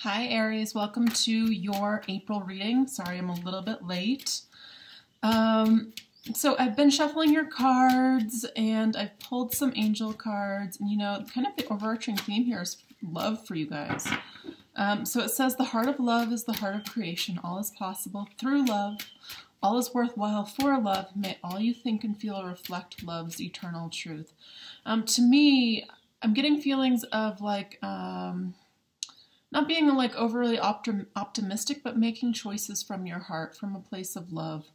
Hi Aries, welcome to your April reading. Sorry I'm a little bit late. So I've been shuffling your cards and I've pulled some angel cards, and kind of the overarching theme here is love for you guys. So it says the heart of love is the heart of creation. All is possible through love. All is worthwhile for love. May all you think and feel reflect love's eternal truth. To me, I'm getting feelings of like, not being like overly optimistic, but making choices from your heart, from a place of love.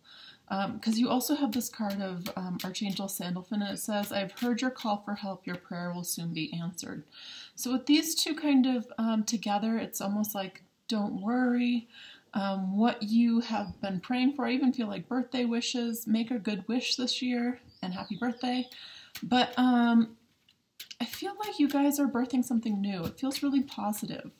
Because you also have this card of Archangel Sandalphon, and it says, I've heard your call for help, your prayer will soon be answered. So with these two kind of together, it's almost like, don't worry. What you have been praying for, I even feel like birthday wishes, make a good wish this year, and happy birthday. But I feel like you guys are birthing something new. It feels really positive.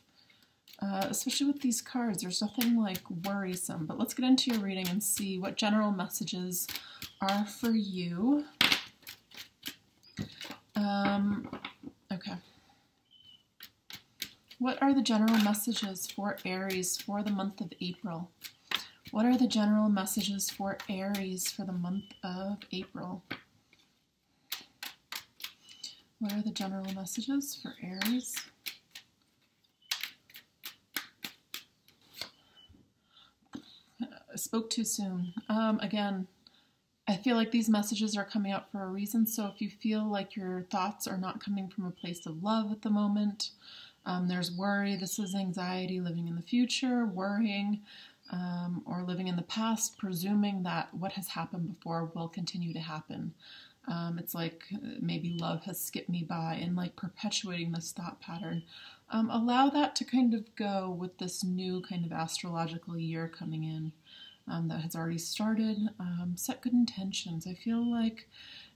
Especially with these cards, there's nothing like worrisome. But let's get into your reading and see what general messages are for you. Okay. What are the general messages for Aries for the month of April? What are the general messages for Aries for the month of April? What are the general messages for Aries? I spoke too soon. Again, I feel like these messages are coming out for a reason. So if you feel like your thoughts are not coming from a place of love at the moment, there's worry. This is anxiety, living in the future, worrying, or living in the past, presuming that what has happened before will continue to happen. It's like maybe love has skipped me by, and like perpetuating this thought pattern. Allow that to kind of go with this new kind of astrological year coming in. That has already started. Set good intentions. I feel like,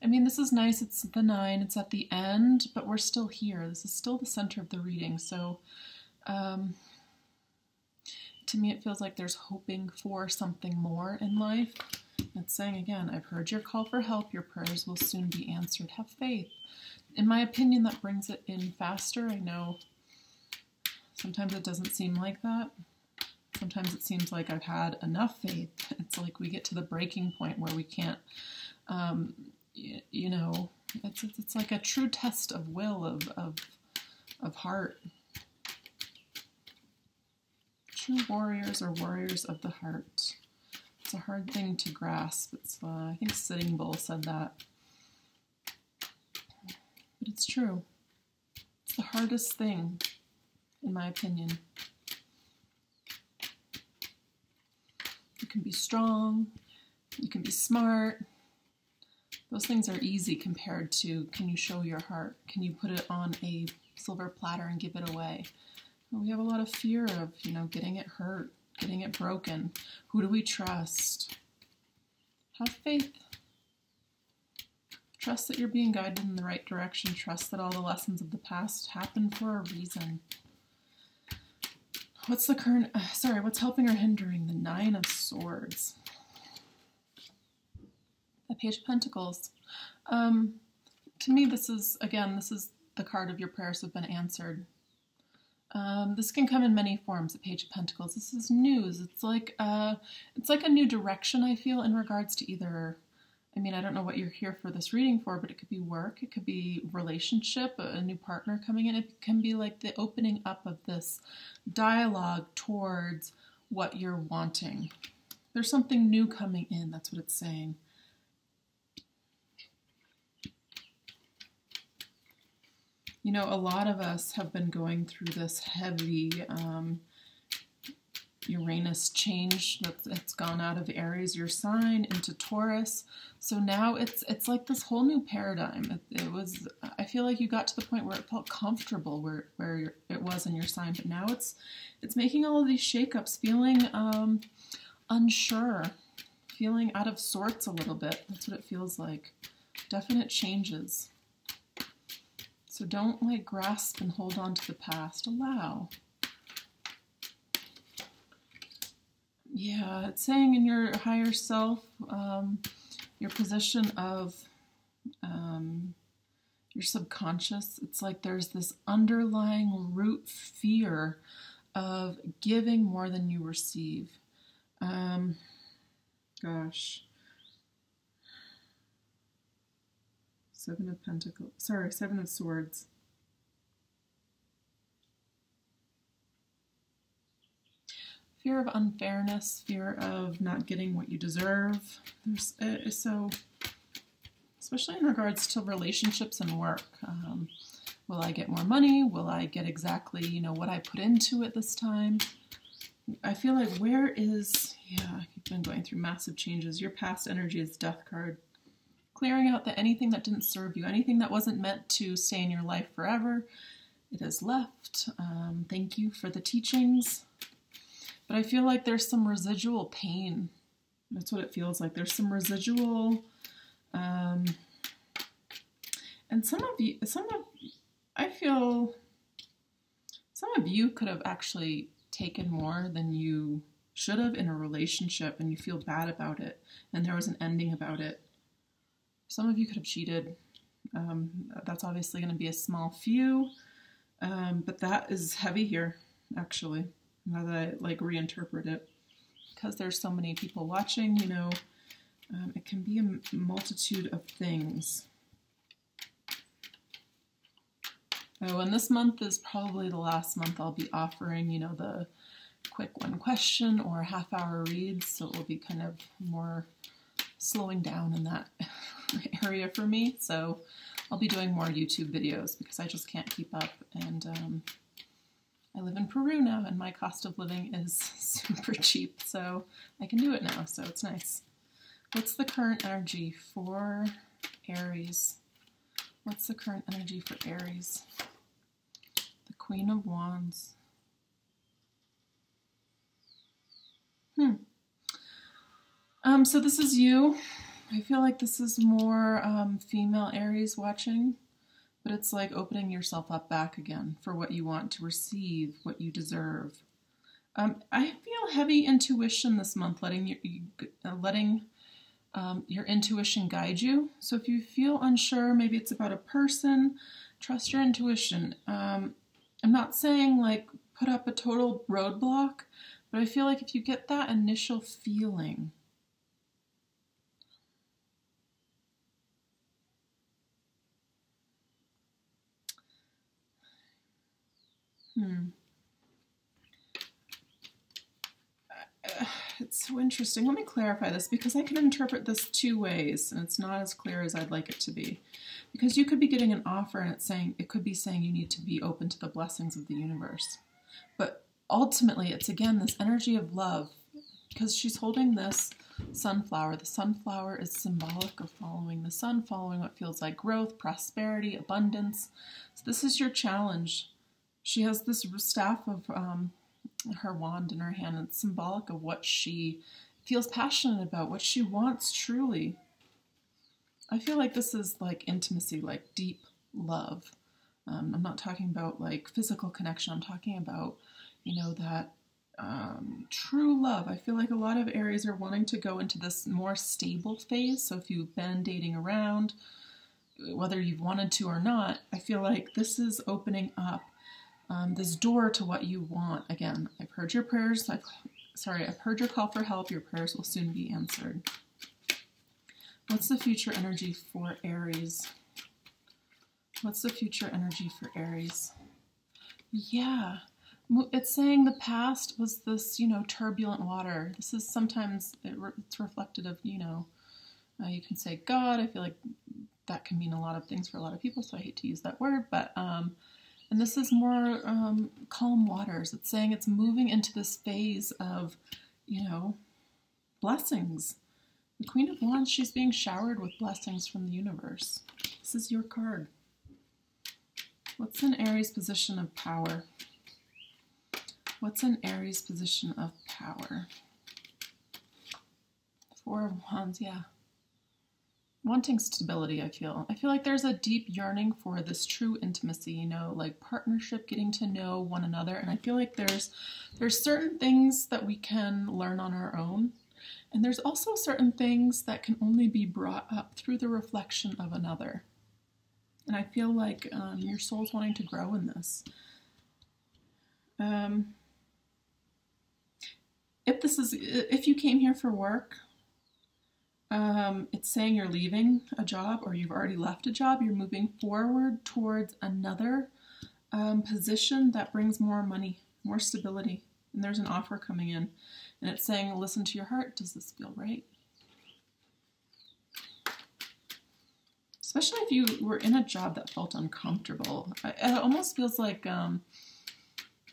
this is nice. It's the 9, it's at the end, but we're still here. This is still the center of the reading. So to me, it feels like there's hoping for something more in life. It's saying again, I've heard your call for help. Your prayers will soon be answered. Have faith. In my opinion, that brings it in faster. I know sometimes it doesn't seem like that. Sometimes it seems like I've had enough faith. It's like we get to the breaking point where we can't, it's like a true test of will, of heart. True warriors are warriors of the heart. It's a hard thing to grasp. It's, I think Sitting Bull said that. But it's true. It's the hardest thing, in my opinion. You can be strong, you can be smart. Those things are easy compared to, can you show your heart? Can you put it on a silver platter and give it away? Well, we have a lot of fear of, getting it hurt, getting it broken. Who do we trust? Have faith. Trust that you're being guided in the right direction. Trust that all the lessons of the past happened for a reason. What's helping or hindering? The 9 of Swords. The Page of Pentacles. To me, this is the card of your prayers have been answered. This can come in many forms, the Page of Pentacles. This is news. It's like a new direction, I feel, in regards to either, I don't know what you're here for this reading for, but it could be work, it could be relationship, a new partner coming in. It can be like the opening up of this dialogue towards what you're wanting. There's something new coming in, that's what it's saying. A lot of us have been going through this heavy Uranus change that's gone out of Aries, your sign, into Taurus. So now it's like this whole new paradigm. I feel like you got to the point where it felt comfortable where it was in your sign, but now it's making all of these shakeups, feeling unsure, feeling out of sorts a little bit. That's what it feels like. Definite changes. So don't grasp and hold on to the past. Allow. Yeah, it's saying in your higher self, your position of your subconscious, it's like there's this underlying root fear of giving more than you receive. Gosh. Seven of Pentacles. Sorry, Seven of Swords. Fear of unfairness, fear of not getting what you deserve. So, especially in regards to relationships and work. Will I get more money? Will I get exactly, you know, what I put into it this time? I feel like you've been going through massive changes. Your past energy is Death card. Clearing out anything that didn't serve you, anything that wasn't meant to stay in your life forever, it has left. Thank you for the teachings. But I feel like there's some residual pain. That's what it feels like. There's some residual, and I feel some of you could have actually taken more than you should have in a relationship, and you feel bad about it, and there was an ending about it. Some of you could have cheated. That's obviously going to be a small few, but that is heavy here, actually, now that I reinterpret it. Because there's so many people watching, you know, it can be a multitude of things. Oh, and this month is probably the last month I'll be offering, you know, the quick one question or half-hour reads, so it will be kind of more slowing down in that area for me. So I'll be doing more YouTube videos because I just can't keep up, and I live in Peru now and my cost of living is super cheap, so I can do it now, so it's nice. What's the current energy for Aries? What's the current energy for Aries? The Queen of Wands. So this is you. I feel like this is more female Aries watching, but it's like opening yourself up back again for what you want to receive, what you deserve. I feel heavy intuition this month, letting your intuition guide you. So if you feel unsure, maybe it's about a person, trust your intuition. I'm not saying like put up a total roadblock, but I feel like if you get that initial feeling, it's so interesting. Let me clarify this because I can interpret this two ways and it's not as clear as I'd like it to be. Because you could be getting an offer and it could be saying you need to be open to the blessings of the universe. But ultimately, it's again this energy of love, because she's holding this sunflower. The sunflower is symbolic of following the sun, following what feels like growth, prosperity, abundance. So this is your challenge. She has this staff of her wand in her hand. It's symbolic of what she feels passionate about, what she wants truly. I feel like this is like intimacy, like deep love. I'm not talking about like physical connection. I'm talking about, you know, that true love. I feel like a lot of Aries are wanting to go into this more stable phase. So if you've been dating around, whether you've wanted to or not, I feel like this is opening up this door to what you want. Again, I've heard your prayers. I've heard your call for help. Your prayers will soon be answered. What's the future energy for Aries? What's the future energy for Aries? Yeah, it's saying the past was this, you know, turbulent water. This is sometimes, it's reflected of, you know, you can say God. I feel like that can mean a lot of things for a lot of people, so I hate to use that word, but and this is more calm waters. It's saying it's moving into this phase of, you know, blessings. The Queen of Wands, she's being showered with blessings from the universe. This is your card. What's an Aries position of power? What's an Aries position of power? Four of Wands, yeah. Wanting stability, I feel. I feel like there's a deep yearning for this true intimacy, you know, like partnership, getting to know one another. And I feel like there's certain things that we can learn on our own. And there's also certain things that can only be brought up through the reflection of another. And I feel like your soul's wanting to grow in this. this is, if you came here for work, it's saying you're leaving a job or you've already left a job. You're moving forward towards another position that brings more money, more stability. And there's an offer coming in. And it's saying, listen to your heart. Does this feel right? Especially if you were in a job that felt uncomfortable. It almost feels like,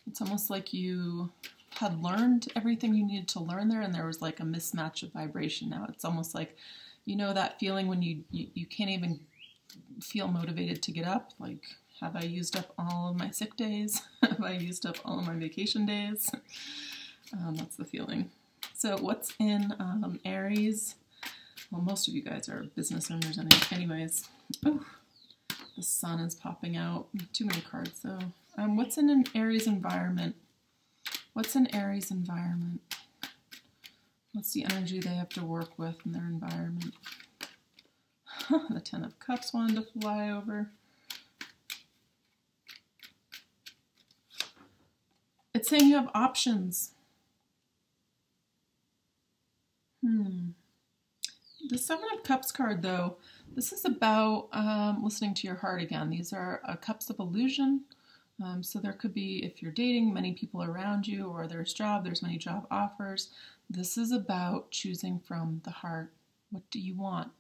it's almost like you had learned everything you needed to learn there and there was like a mismatch of vibration. Now it's almost like, you know, that feeling when you can't even feel motivated to get up. Like, have I used up all of my sick days? Have I used up all of my vacation days? That's the feeling. So what's in Aries? Well, most of you guys are business owners anyways. Ooh, the sun is popping out. Too many cards though. What's in an Aries environment? What's an Aries environment? What's the energy they have to work with in their environment? The Ten of Cups wanted to fly over. It's saying you have options. The Seven of Cups card, though, this is about listening to your heart again. These are cups of illusion. So there could be, if you're dating, many people around you, or there's many job offers. This is about choosing from the heart. What do you want?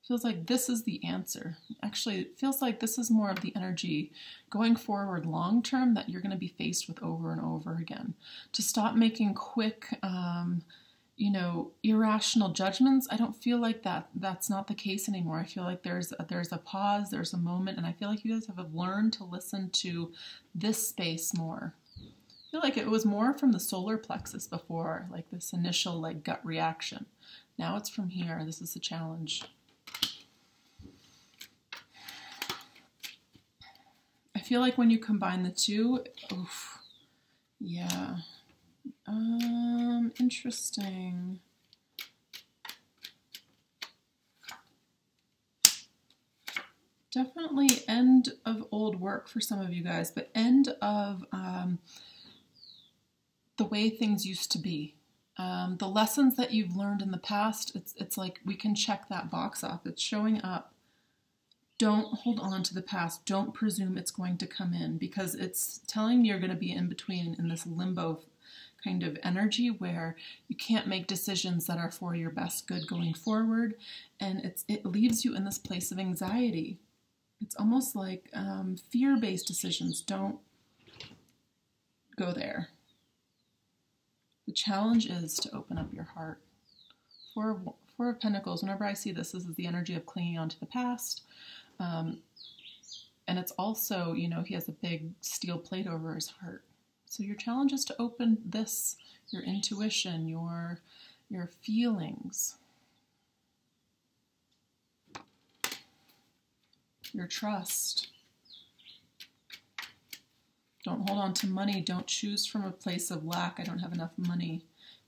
Feels like this is the answer. Actually, it feels like this is more of the energy going forward long term that you're going to be faced with over and over again. To stop making quick, irrational judgments. I don't feel like that's not the case anymore. I feel like there's a pause, there's a moment, and I feel like you guys have learned to listen to this space more. I feel like it was more from the solar plexus before, like this initial like gut reaction. Now it's from here. This is the challenge. I feel like when you combine the two, oof, yeah. Interesting. Definitely end of old work for some of you guys, but end of the way things used to be. The lessons that you've learned in the past, it's like we can check that box off. It's showing up. Don't hold on to the past. Don't presume it's going to come in, because it's telling you you're going to be in between, in this limbo kind of energy where you can't make decisions that are for your best good going forward, and it leaves you in this place of anxiety. It's almost like fear-based decisions. Don't go there. The challenge is to open up your heart. Four of Pentacles, whenever I see this is the energy of clinging on to the past. And it's also, he has a big steel plate over his heart. So your challenge is to open this, your intuition, your feelings, your trust. Don't hold on to money. Don't choose from a place of lack. I don't have enough money.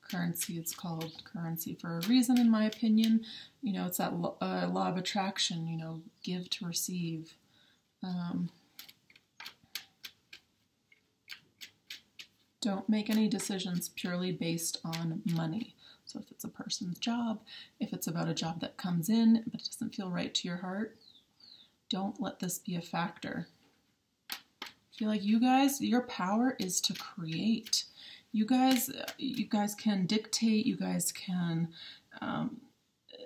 Currency, it's called currency for a reason, in my opinion. It's that law of attraction, give to receive. Don't make any decisions purely based on money. So if it's a person's job, if it's about a job that comes in but it doesn't feel right to your heart, don't let this be a factor. I feel like you guys, your power is to create. You guys can dictate, you guys can,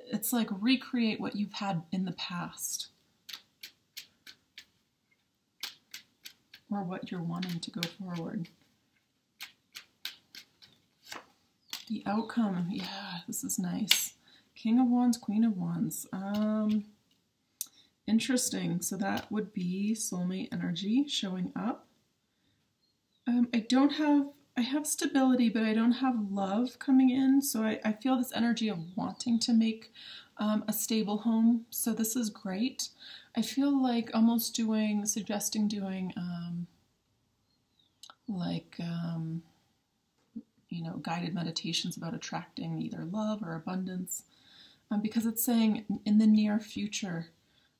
it's like recreate what you've had in the past. Or what you're wanting to go forward. The outcome, yeah, this is nice. King of Wands, Queen of Wands. Interesting. So that would be soulmate energy showing up. I have stability, but I don't have love coming in. So I feel this energy of wanting to make a stable home. So this is great. I feel like almost suggesting doing guided meditations about attracting either love or abundance, because it's saying in the near future.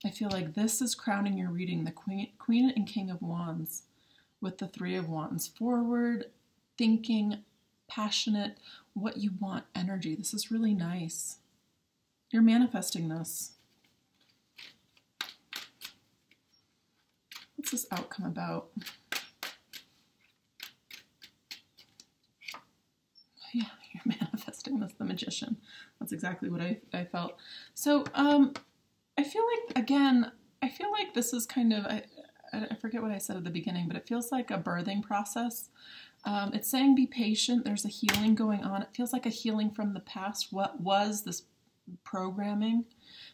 I feel like this is crowning your reading, the Queen and King of Wands with the Three of Wands. Forward, thinking, passionate, what you want energy. This is really nice. You're manifesting this. What's this outcome about? Yeah, you're manifesting this, the Magician. That's exactly what I felt. So I feel like, again, I feel like this is kind of, I forget what I said at the beginning, but it feels like a birthing process. It's saying be patient. There's a healing going on. It feels like a healing from the past. What was this programming?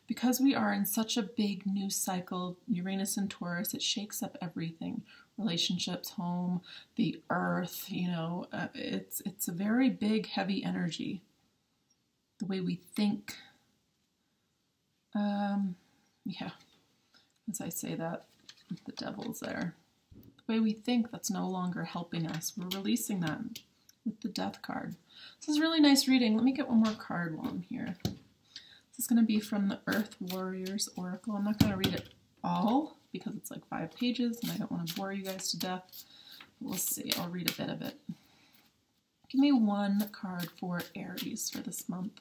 Because we are in such a big new cycle, Uranus and Taurus, it shakes up everything. Relationships, home, the earth, you know, it's a very big, heavy energy. The way we think. Yeah, as I say that, the devil's there. The way we think, that's no longer helping us. We're releasing that with the Death card. This is really nice reading. Let me get one more card while I'm here. This is going to be from the Earth Warriors Oracle. I'm not going to read it all because it's like 5 pages and I don't want to bore you guys to death. We'll see. I'll read a bit of it. Give me one card for Aries for this month.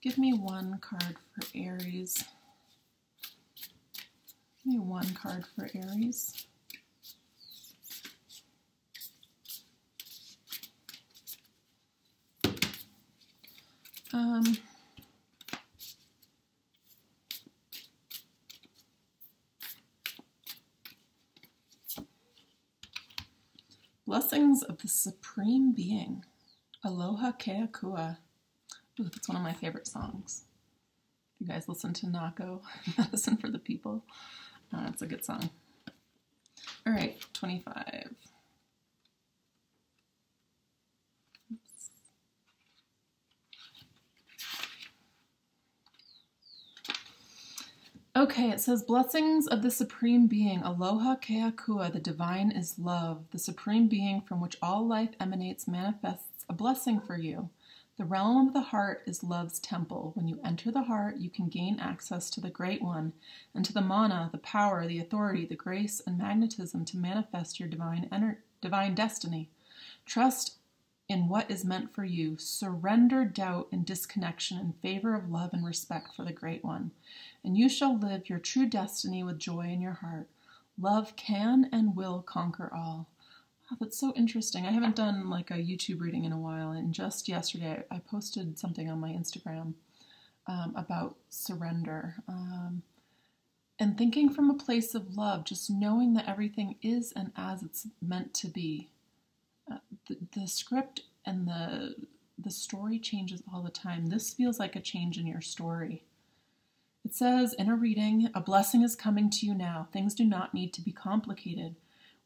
Give me one card for Aries. Give me one card for Aries. Blessings of the Supreme Being. Aloha Kea Kua. Ooh, that's one of my favorite songs. If you guys listen to Nako, Medicine for the People, it's a good song. All right, 25. Oops. Okay, it says, blessings of the Supreme Being, Aloha Kea Kua, the divine is love. The Supreme Being from which all life emanates manifests a blessing for you. The realm of the heart is love's temple. When you enter the heart, you can gain access to the Great One and to the mana, the power, the authority, the grace, and magnetism to manifest your divine destiny. Trust in what is meant for you. Surrender doubt and disconnection in favor of love and respect for the Great One, and you shall live your true destiny with joy in your heart. Love can and will conquer all. Wow, that's so interesting. I haven't done like a YouTube reading in a while, and just yesterday I posted something on my Instagram about surrender and thinking from a place of love, just knowing that everything is and as it's meant to be. The script and the story changes all the time. This feels like a change in your story. It says in a reading, a blessing is coming to you now. Things do not need to be complicated.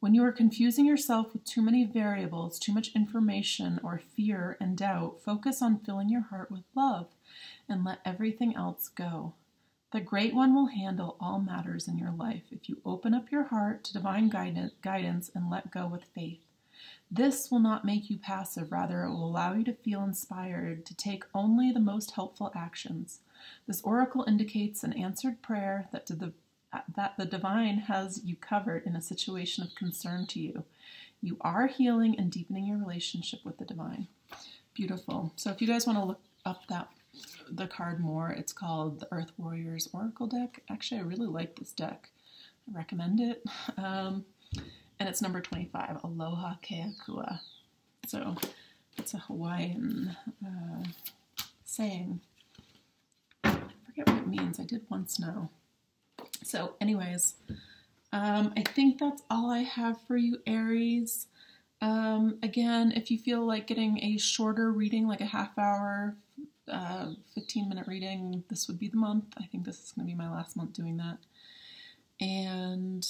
When you are confusing yourself with too many variables, too much information, or fear and doubt, focus on filling your heart with love and let everything else go. The Great One will handle all matters in your life if you open up your heart to divine guidance and let go with faith. This will not make you passive, rather it will allow you to feel inspired to take only the most helpful actions. This oracle indicates an answered prayer that the divine has you covered in a situation of concern to you. You are healing and deepening your relationship with the divine. Beautiful. So if you guys want to look up the card more, it's called the Earth Warriors Oracle deck. Actually, I really like this deck. I recommend it. And it's number 25, Aloha Kea Kua. So it's a Hawaiian saying. I forget what it means. I did once know. So anyways, I think that's all I have for you, Aries. Again, if you feel like getting a shorter reading, like a half hour, 15-minute reading, this would be the month. I think this is going to be my last month doing that. And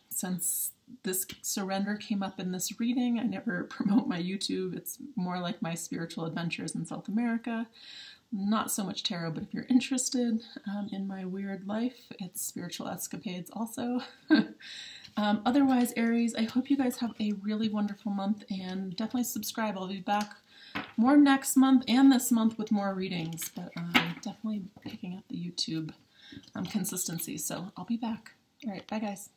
since this surrender came up in this reading, I never promote my YouTube. It's more like my spiritual adventures in South America. Not so much tarot, but if you're interested in my weird life, it's Spiritual Escapades also. Otherwise, Aries, I hope you guys have a really wonderful month, and definitely subscribe. I'll be back more next month and this month with more readings, but definitely picking up the YouTube consistency, so I'll be back. All right, bye guys.